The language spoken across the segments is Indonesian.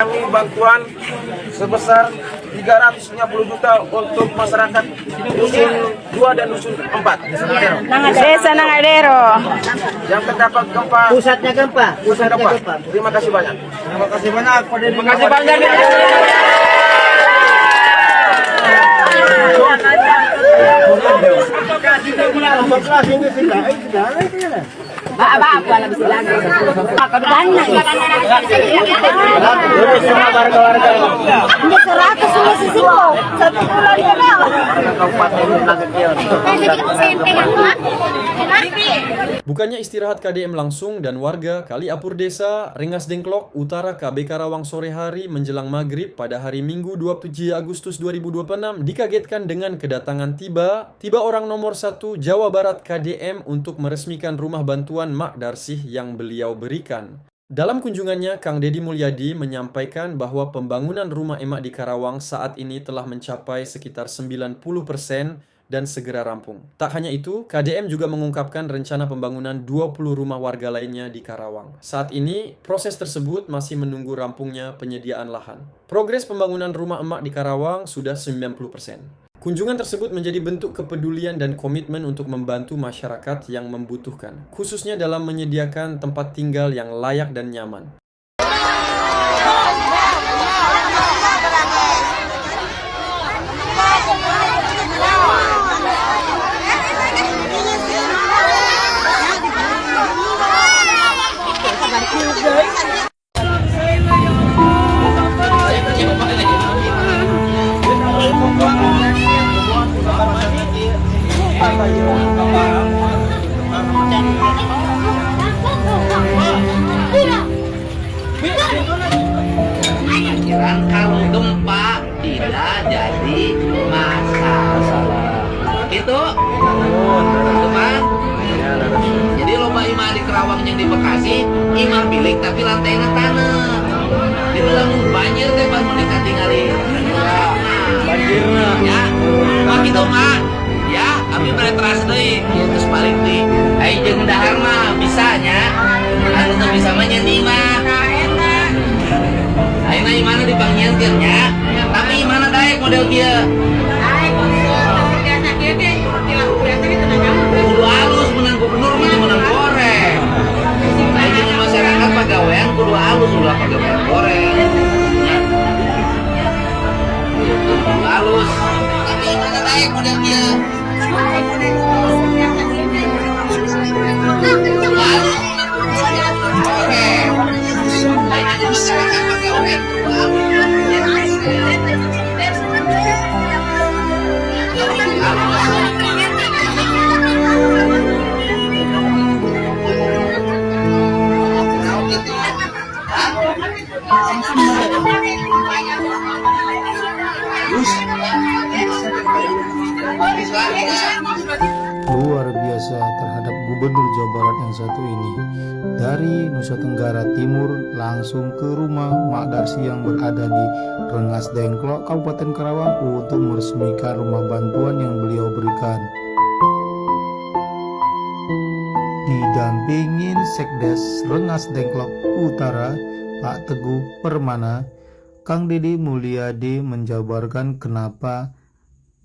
Kami bantuan sebesar 350 juta untuk masyarakat dusun 2 dan dusun 4 Desa Nangadero. yang terdampak gempa. Pusatnya gempa. Terima kasih banyak. Terima kasih banyak. Terima kasih banyak. Bukannya istirahat KDM langsung dan warga Kali Apur Desa, Rengas Dengklok, Utara KB Karawang sore hari menjelang maghrib pada hari Minggu 27 Agustus 2026 dikagetkan dengan kedatangan tiba orang nomor 1 Jawa Barat KDM untuk meresmikan rumah bantuan Mak Darsih yang beliau berikan. Dalam kunjungannya, Kang Deddy Mulyadi menyampaikan bahwa pembangunan rumah emak di Karawang saat ini telah mencapai sekitar 90% dan segera rampung. Tak hanya itu, KDM juga mengungkapkan rencana pembangunan 20 rumah warga lainnya di Karawang. Saat ini, proses tersebut masih menunggu rampungnya penyediaan lahan. Progres pembangunan rumah emak di Karawang sudah 90%. Kunjungan tersebut menjadi bentuk kepedulian dan komitmen untuk membantu masyarakat yang membutuhkan, khususnya dalam menyediakan tempat tinggal yang layak dan nyaman. Kalau gempa tidak jadi masalah itu kan. Jadi loba imah di Kerawang yang di Bekasi imah bilik tapi lantainya tanah di dalam banjir teh pas mendekati kali banjirnya ya mak gitu mak ya kami penetrasi deui terus balik deui ai jeung dahar mah bisanya anu teu bisa mah nyendi mah ayeuna imana dipangnyieunkeun nya tapi imana daek model kieu daek model biasa kieu teh biasa gitu kudu halus menang gubernur mah menang goreng ayeuna masyarakat pagawean kudu halus ulah pagawean goreng kudu halus tapi imana daek model kieu Luar biasa terhadap Gubernur Jawa Barat yang satu ini. Dari Nusa Tenggara Timur langsung ke rumah Mak Darsih yang berada di Rengas Dengklok, Kabupaten Karawang untuk meresmikan rumah bantuan yang beliau berikan. Didampingin Sekdes Rengas Dengklok Utara, Pak Teguh Permana, Kang Deddy Mulyadi menjabarkan kenapa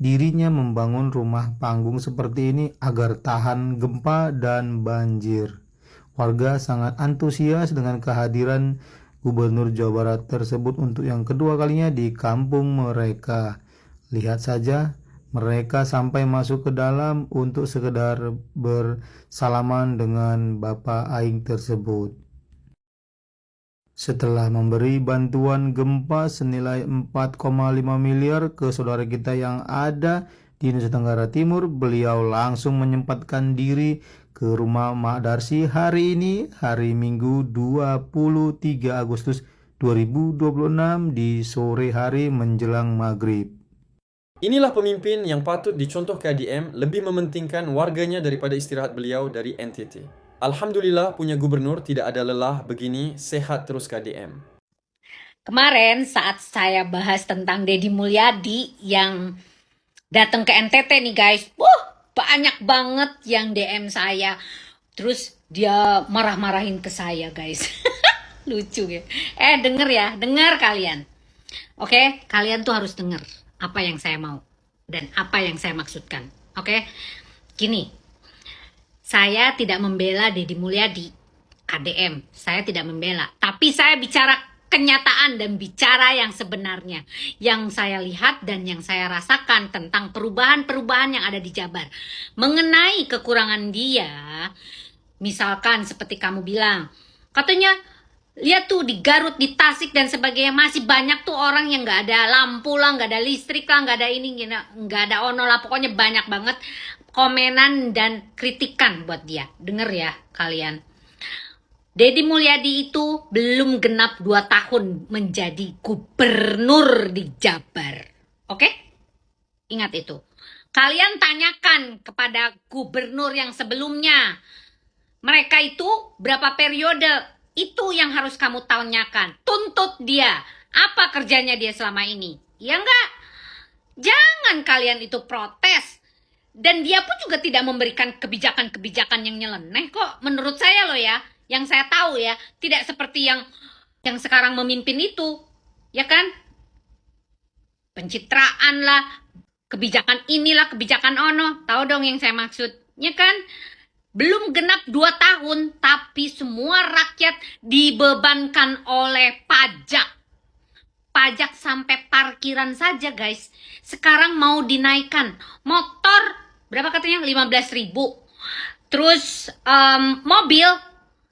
dirinya membangun rumah panggung seperti ini agar tahan gempa dan banjir. Warga sangat antusias dengan kehadiran Gubernur Jawa Barat tersebut untuk yang kedua kalinya di kampung mereka. Lihat saja, mereka sampai masuk ke dalam untuk sekedar bersalaman dengan Bapak Aing tersebut. Setelah memberi bantuan gempa senilai 4,5 miliar ke saudara kita yang ada di Nusa Tenggara Timur, beliau langsung menyempatkan diri ke rumah Mak Darsih hari ini, hari Minggu 23 Agustus 2026 di sore hari menjelang maghrib. Inilah pemimpin yang patut dicontoh KDM lebih mementingkan warganya daripada istirahat beliau dari NTT. Alhamdulillah punya gubernur tidak ada lelah begini, sehat terus KDM. Kemarin saat saya bahas tentang Deddy Mulyadi yang datang ke NTT nih guys, banyak banget yang DM saya. Terus dia marah-marahin ke saya guys. Lucu ya. Denger ya, denger kalian. Oke, kalian tuh harus denger apa yang saya mau dan apa yang saya maksudkan. Oke, gini, saya tidak membela Deddy Mulyadi, KDM. Saya tidak membela, tapi saya bicara kenyataan dan bicara yang sebenarnya, yang saya lihat dan yang saya rasakan tentang perubahan-perubahan yang ada di Jabar. Mengenai kekurangan dia, misalkan seperti kamu bilang, katanya lihat tuh di Garut, di Tasik dan sebagainya, masih banyak tuh orang yang nggak ada lampu lah, nggak ada listrik lah, nggak ada ini, nggak ada ono lah, pokoknya banyak banget komenan dan kritikan buat dia. Denger ya kalian, Deddy Mulyadi itu belum genap 2 tahun menjadi gubernur di Jabar. Oke? Ingat itu. Kalian tanyakan kepada gubernur yang sebelumnya, mereka itu berapa periode? Itu yang harus kamu tanyakan. Tuntut dia. Apa kerjanya dia selama ini? Ya enggak? Jangan kalian itu protes. Dan dia pun juga tidak memberikan kebijakan-kebijakan yang nyeleneh kok. Menurut saya loh ya. Yang saya tahu ya. Tidak seperti yang sekarang memimpin itu. Ya kan? Pencitraan lah. Kebijakan inilah, kebijakan ono. Tahu dong yang saya maksud. Ya kan? Belum genap 2 tahun, tapi semua rakyat dibebankan oleh pajak. Pajak sampai parkiran saja guys. Sekarang mau dinaikkan. Motor, berapa katanya? 15.000. Terus mobil,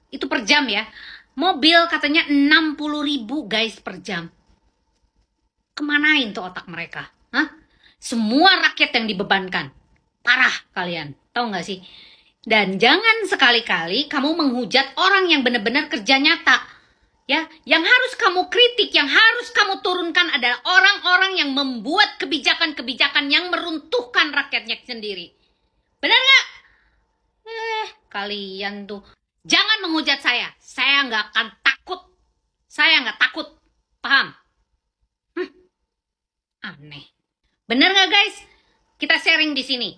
itu per jam ya. Mobil katanya 60.000 guys per jam. Kemanain tuh otak mereka? Hah? Semua rakyat yang dibebankan. Parah kalian, tahu gak sih? Dan jangan sekali-kali kamu menghujat orang yang benar-benar kerja nyata. Ya, yang harus kamu kritik, yang harus kamu turunkan adalah orang-orang yang membuat kebijakan-kebijakan yang meruntuhkan rakyatnya sendiri. Benar nggak? Kalian tuh jangan menghujat saya. Saya nggak akan takut. Saya nggak takut. Paham? Aneh. Benar nggak guys? Kita sharing di sini.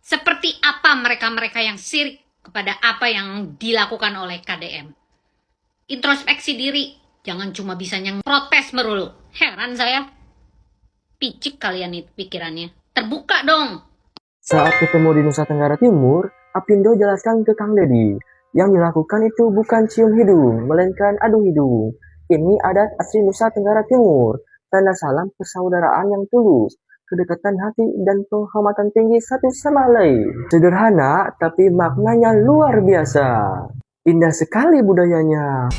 Seperti apa mereka-mereka yang sirik kepada apa yang dilakukan oleh KDM. Introspeksi diri. Jangan cuma bisanya protes melulu. Heran saya. Picik kalian itu pikirannya. Terbuka dong. Saat ketemu di Nusa Tenggara Timur, Apindo jelaskan ke Kang Deddy. Yang dilakukan itu bukan cium hidung, melainkan adu hidung. Ini adat asli Nusa Tenggara Timur. Tanda salam persaudaraan yang tulus. Kedekatan hati dan penghormatan tinggi satu sama lain. Sederhana, tapi maknanya luar biasa. Indah sekali budayanya.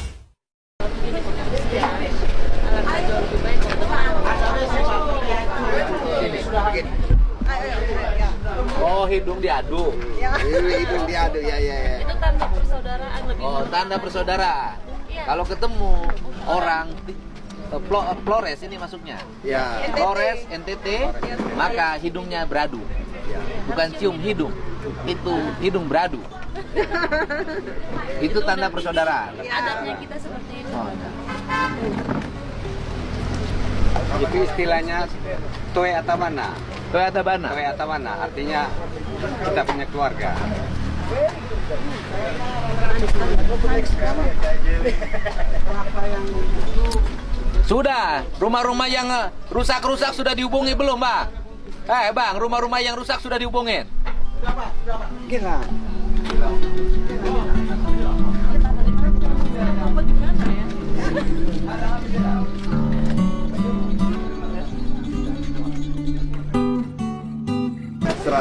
Oh, hidung diadu. Hidung diadu, ya. Itu tanda persaudaraan lebih. Oh, tanda persaudaraan. Kalau ketemu orang Flores ini masuknya. Ya. Flores, NTT, maka hidungnya beradu. Bukan cium hidung. Itu hidung beradu. Itu tanda persaudaraan. Adatnya kita seperti itu. Oh, ya. Itu istilahnya Toe Atabana. Toe Atabana. Toe Atabana artinya kita punya keluarga. Sudah, rumah-rumah yang rusak-rusak sudah dihubungi belum, Bang? Bang, rumah-rumah yang rusak sudah dihubungin? Gila.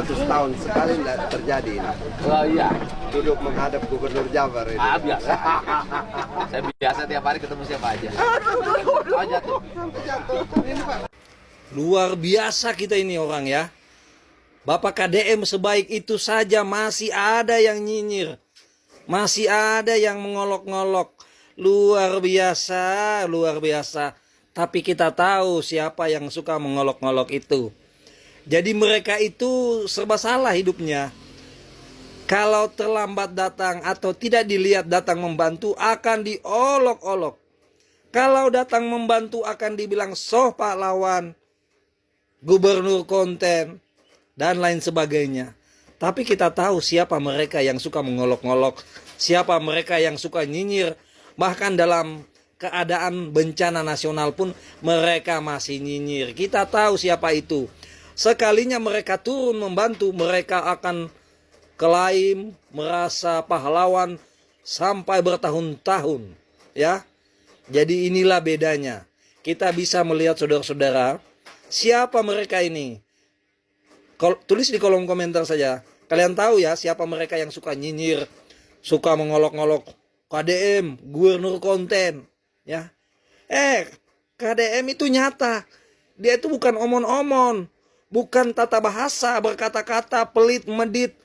Tahun sekali tidak terjadi ini. Oh iya. Duduk menghadap Gubernur Jabar ini. Biasa. Saya biasa tiap hari ketemu siapa aja. Oh, jatuh. Luar biasa kita ini orang ya. Bapak KDM sebaik itu saja masih ada yang nyinyir. Masih ada yang mengolok-ngolok. Luar biasa, luar biasa. Tapi kita tahu siapa yang suka mengolok-ngolok itu. Jadi mereka itu serba salah hidupnya. Kalau terlambat datang atau tidak dilihat datang membantu akan diolok-olok. Kalau datang membantu akan dibilang soh pahlawan, gubernur konten, dan lain sebagainya. Tapi kita tahu siapa mereka yang suka mengolok-ngolok, siapa mereka yang suka nyinyir. Bahkan dalam keadaan bencana nasional pun mereka masih nyinyir. Kita tahu siapa itu. Sekalinya mereka turun membantu, mereka akan klaim merasa pahlawan sampai bertahun-tahun, ya. Jadi inilah bedanya. Kita bisa melihat saudara-saudara, siapa mereka ini. Tulis di kolom komentar saja. Kalian tahu ya siapa mereka yang suka nyinyir, suka mengolok-ngolok KDM, gubernur konten, ya. KDM itu nyata. Dia itu bukan omon-omon, bukan tata bahasa, berkata-kata pelit, medit.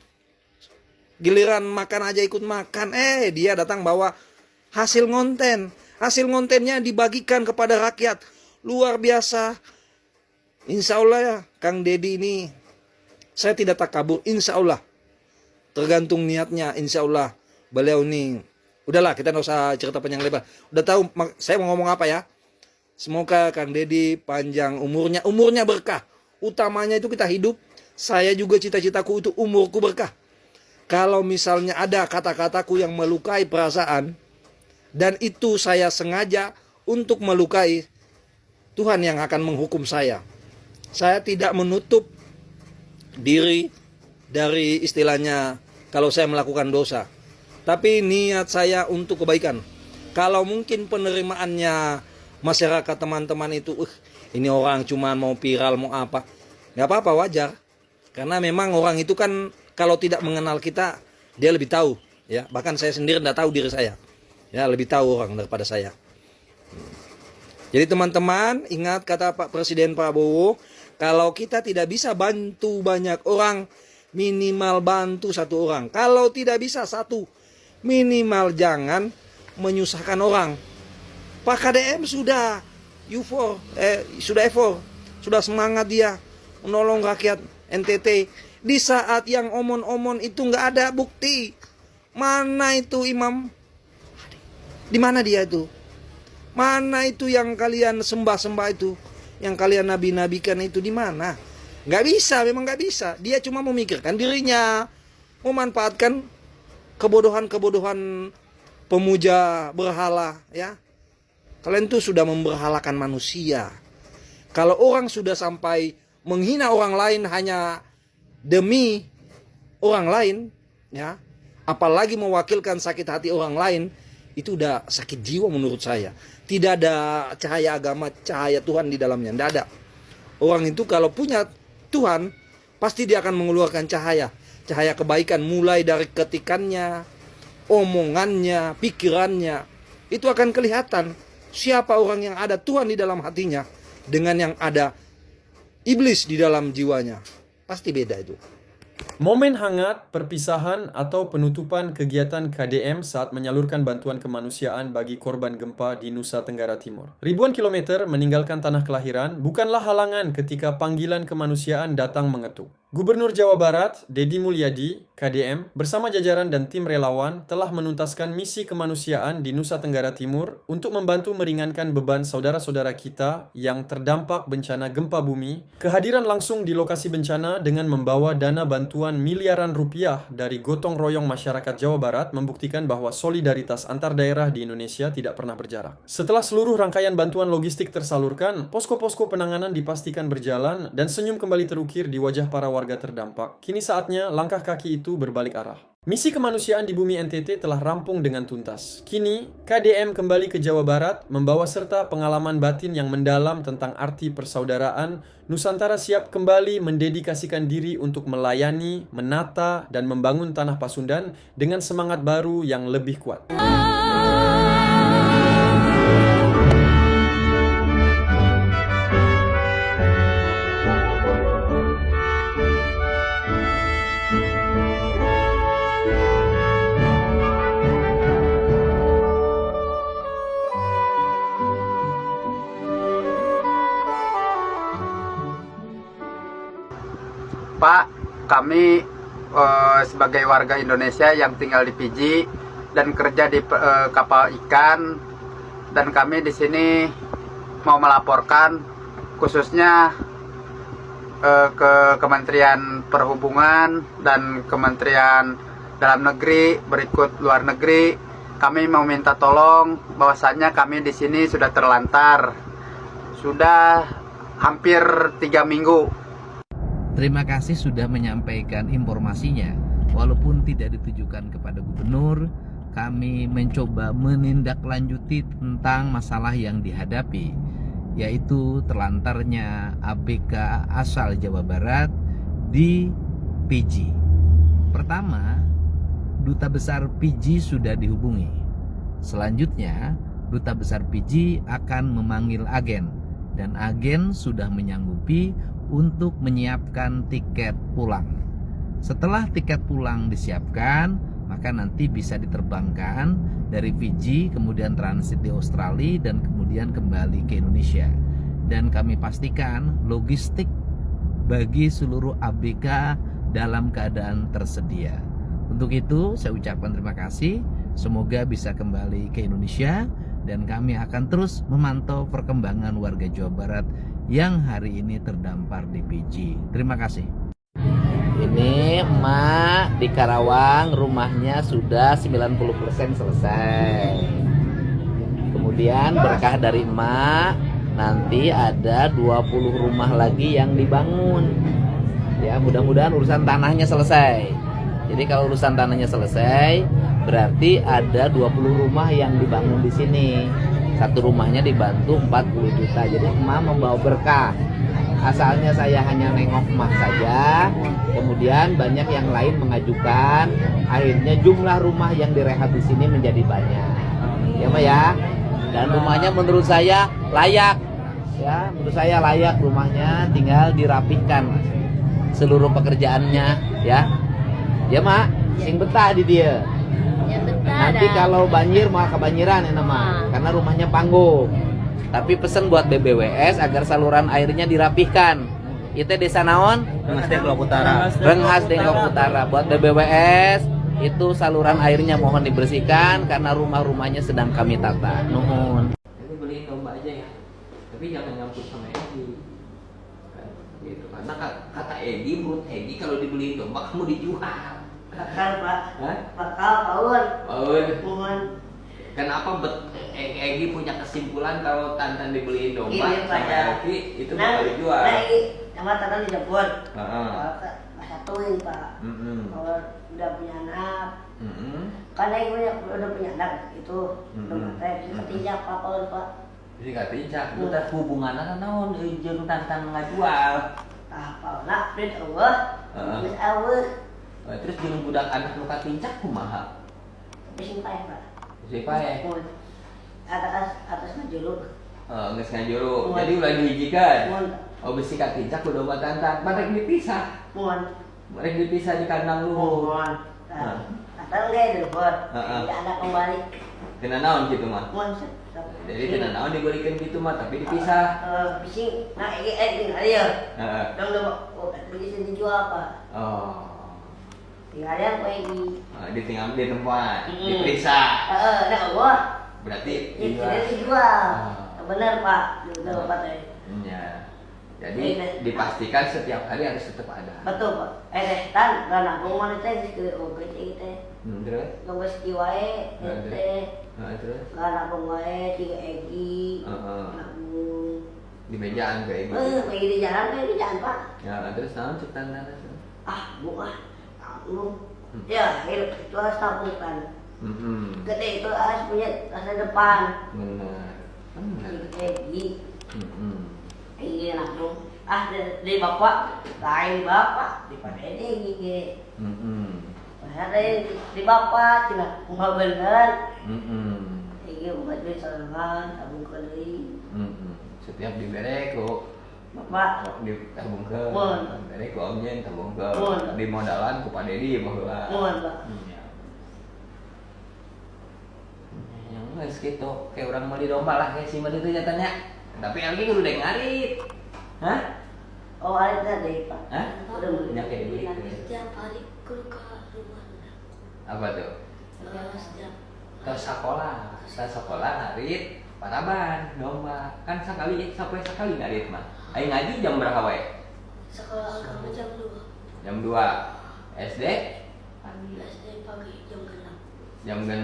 Giliran makan aja ikut makan. Dia datang bawa hasil konten. Hasil kontennya dibagikan kepada rakyat. Luar biasa. Insya Allah ya, Kang Deddy ini, saya tidak takabur, insya Allah. Tergantung niatnya, insya Allah. Beliau ini, udahlah kita nggak usah cerita panjang lebar. Udah tahu saya mau ngomong apa ya. Semoga Kang Deddy panjang umurnya, umurnya berkah. Utamanya itu kita hidup. Saya juga cita-citaku itu umurku berkah. Kalau misalnya ada kata-kataku yang melukai perasaan, dan itu saya sengaja untuk melukai, Tuhan yang akan menghukum saya. Saya tidak menutup diri dari istilahnya kalau saya melakukan dosa. Tapi niat saya untuk kebaikan. Kalau mungkin penerimaannya masyarakat teman-teman itu, ini orang cuma mau viral, mau apa. Gak apa-apa, wajar. Karena memang orang itu kan kalau tidak mengenal kita, dia lebih tahu. Ya, bahkan saya sendiri tidak tahu diri saya. Ya, lebih tahu orang daripada saya. Jadi teman-teman, ingat kata Pak Presiden Prabowo, kalau kita tidak bisa bantu banyak orang, minimal bantu satu orang. Kalau tidak bisa satu, minimal jangan menyusahkan orang. Pak KDM sudah effort, sudah semangat dia menolong rakyat NTT. Di saat yang omon-omon itu nggak ada bukti. Mana itu imam? Di mana dia itu? Mana itu yang kalian sembah-sembah itu? Yang kalian nabi-nabikan itu di mana? Nggak bisa, memang nggak bisa. Dia cuma memikirkan dirinya, memanfaatkan kebodohan-kebodohan pemuja berhala, ya. Kalian tuh sudah memberhalakan manusia. Kalau orang sudah sampai menghina orang lain hanya demi orang lain, ya, apalagi mewakilkan sakit hati orang lain, itu udah sakit jiwa menurut saya. Tidak ada cahaya agama, cahaya Tuhan di dalamnya, tidak ada. Orang itu kalau punya Tuhan, pasti dia akan mengeluarkan cahaya kebaikan, mulai dari ketikannya, omongannya, pikirannya. Itu akan kelihatan siapa orang yang ada Tuhan di dalam hatinya dengan yang ada iblis di dalam jiwanya. Pasti beda itu. Momen hangat, perpisahan, atau penutupan kegiatan KDM saat menyalurkan bantuan kemanusiaan bagi korban gempa di Nusa Tenggara Timur. Ribuan kilometer meninggalkan tanah kelahiran bukanlah halangan ketika panggilan kemanusiaan datang mengetuk. Gubernur Jawa Barat, Deddy Mulyadi, KDM, bersama jajaran dan tim relawan telah menuntaskan misi kemanusiaan di Nusa Tenggara Timur untuk membantu meringankan beban saudara-saudara kita yang terdampak bencana gempa bumi. Kehadiran langsung di lokasi bencana dengan membawa dana bantuan miliaran rupiah dari gotong royong masyarakat Jawa Barat membuktikan bahwa solidaritas antar daerah di Indonesia tidak pernah berjarak. Setelah seluruh rangkaian bantuan logistik tersalurkan, posko-posko penanganan dipastikan berjalan dan senyum kembali terukir di wajah para warga terdampak. Kini saatnya langkah kaki itu berbalik arah. Misi kemanusiaan di bumi NTT telah rampung dengan tuntas. Kini, KDM kembali ke Jawa Barat membawa serta pengalaman batin yang mendalam tentang arti persaudaraan. Nusantara siap kembali mendedikasikan diri untuk melayani, menata, dan membangun tanah Pasundan dengan semangat baru yang lebih kuat. Pak, kami sebagai warga Indonesia yang tinggal di Fiji dan kerja di kapal ikan, dan kami di sini mau melaporkan khususnya ke Kementerian Perhubungan dan Kementerian Dalam Negeri, berikut luar negeri, kami mau minta tolong bahwasannya kami di sini sudah terlantar. Sudah hampir 3 minggu. Terima kasih sudah menyampaikan informasinya. Walaupun tidak ditujukan kepada gubernur, kami mencoba menindaklanjuti tentang masalah yang dihadapi, yaitu terlantarnya ABK asal Jawa Barat di PJ. Pertama, Duta Besar PJ sudah dihubungi. Selanjutnya, Duta Besar PJ akan memanggil agen, dan agen sudah menyanggupi untuk menyiapkan tiket pulang. Setelah tiket pulang disiapkan, maka nanti bisa diterbangkan dari Fiji, kemudian transit di Australia, dan kemudian kembali ke Indonesia. Dan kami pastikan logistik bagi seluruh ABK dalam keadaan tersedia. Untuk itu saya ucapkan terima kasih. Semoga bisa kembali ke Indonesia, dan kami akan terus memantau perkembangan warga Jawa Barat yang hari ini terdampar di Fiji. Terima kasih. Ini emak di Karawang, rumahnya sudah 90% selesai. Kemudian berkah dari emak, nanti ada 20 rumah lagi yang dibangun. Ya, mudah-mudahan urusan tanahnya selesai. Jadi kalau urusan tanahnya selesai, berarti ada 20 rumah yang dibangun di sini. Satu rumahnya dibantu 40 juta. Jadi emak membawa berkah. Asalnya saya hanya nengok emak saja, kemudian banyak yang lain mengajukan. Akhirnya jumlah rumah yang direhab di sini menjadi banyak. Ya emak ya. Dan rumahnya menurut saya layak. Ya, menurut saya layak rumahnya, tinggal dirapihkan seluruh pekerjaannya, ya. Ya mak, sing betah di dia. Ya, betah Nanti dah. kalau banjir malah kebanjiran ya mak, karena rumahnya panggung. Tapi pesen buat BBWS agar saluran airnya dirapihkan. Itu desa naon? Rengas Dengklok Utara. Rengas Dengklok Utara. Buat BBWS itu saluran airnya mohon dibersihkan karena rumah-rumahnya sedang kami tata. Nuhun. Ini beliin domba aja ya. Tapi jangan nyampur sama Egi. Gitu. Karena kata Egi, menurut Egi kalau dibeliin domba kamu dijual. Bakal pak, Hah? bakal paun. Mohon. Kenapa Egi punya kesimpulan kalau Tantan dibeliin domba Ini, Pak, sama ya. Egi itu bakal dijual? Nah, ini sama tangan dijemput. Heeh. Satuin pak. Kalau udah punya anak, kan Egi udah punya anak itu, udah bisa ketinjak pak paun pak. Jadi gak tincak, itu udah hubungannya naon jeung Tantan ngajual. Ah paun nak, print Allah, print Allah. Terus jeung budak anak nu katincak kumaha? Bising pae pak. Siapa ya? Atas ngajuluk. Geus ngajuruk. Jadi ulah dihijikeun. Mun. Oh besi katincak kudu domba Tantan, bareng dipisah. Mun. Bareng dipisah di kandang luhur. Mun. Atau enggak dulu buat. Jadi anak kembali. Kena naon gitu mah. Mun. Jadi kena naon dibalikin gitu mah, tapi dipisah. Bising. Nah, ini aja. Heeh. Dong udah bisa dijual pak. Oh. Tinggal yang pergi. Ditinggal di tempat, diperiksa. Nah Allah. Berarti Tidak dijual. Benar pak. Betul pak. Ya. Jadi dipastikan setiap hari harus tetap ada. Betul pak. Tan, nggak nabung mana teh ke OPC teh. Terus? Nggak sih wae teh. Terus? Nggak nabung wae 3 egi. Nabung. Di mejaan kayak gitu. Lagi di jalan kayak di jalan pak. Ya terus naon cek Tantan? Bunga. Ya, itu harus tabungkan. Gede itu harus punya masa depan. Benar. Egi. Egi nabung. Dari bapak, lain bapak, daripada Egi. Di bapak, tidak nggak bener. Egi buat duit sorangan, tabung kali. Setiap dibere ku Bapak ditabung ke, bere ku omnya tabung ke, di modalan ku Pak Dedi baheula. Pak. Yang geus kitu, kayak orang meuli domba lah kayak si meuli teh nyatanya. Tapi lagi kudu deng arit. Hah? Oh, arit tadi, Pak. Hah? Udah mulai. Nya kayak gitu. Setiap hari ke rumah. Apa tuh? Setiap Ke sekolah, arit paraban domba. Kan sekali sampai sekali ngarit mah. Aing ngaji jam berapa wae? sekolah agama jam 2. Jam 2. SD? SD pagi jam 6. Jam 6.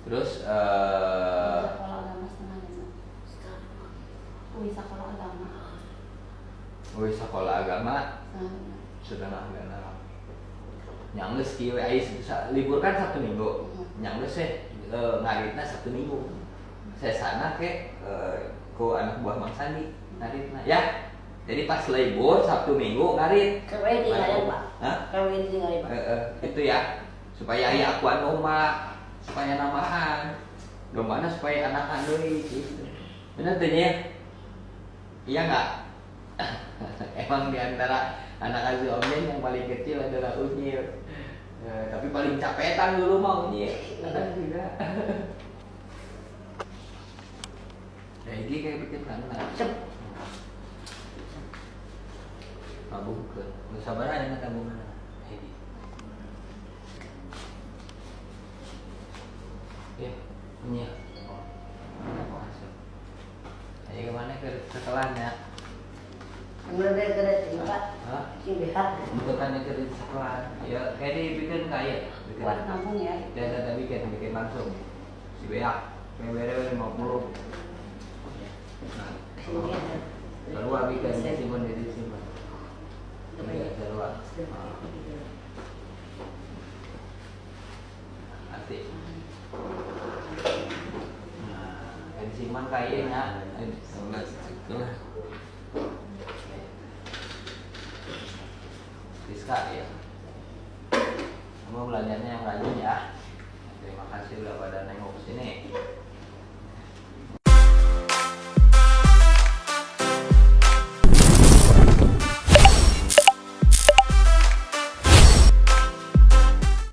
Terus Sekolah agama setengah lima. Sekolah agama. sekolah agama Setengah lima. setengah genap. Nyanggeus kieu aya libur kan Sabtu Minggu. Nyanggeus ngaritna Sabtu Minggu. Sesana ke ku anak buah Mang Sandi ngaritna ya. Jadi pas libur Sabtu Minggu ngarit. Kawin tinggalin Pak. Hah? Kawin tinggalin Pak. Itu ya. Supaya aya akuan domba, supaya namahan. Dombana supaya anakan deui gitu. Bener teh nya? Iya enggak? Emang di antara anak asuh Om Jen yang paling kecil adalah Unyil. Tapi paling capetan dulu mah Unyil. Kadang juga. Ya ini kayak bikin anak. Tabungkeun. Nu sabaraha aya tabungan? Hedi. Ya, Unyil. Masuk. Ayo kemana ke sekolahnya? Bener-bener Pak. Hah? Sing behat. Bukannya ke sekolah. Ya, kayak dibikin kaya. Buat nabung ya. Dan bikin langsung. Si beak. Kayak 50. Nah, keluar bikin simpan di simpan. Iya, keluar. Asik. Nah, simpan kayaknya. Itulah. Rizka ya. Kamu belanjanya yang rajin ya.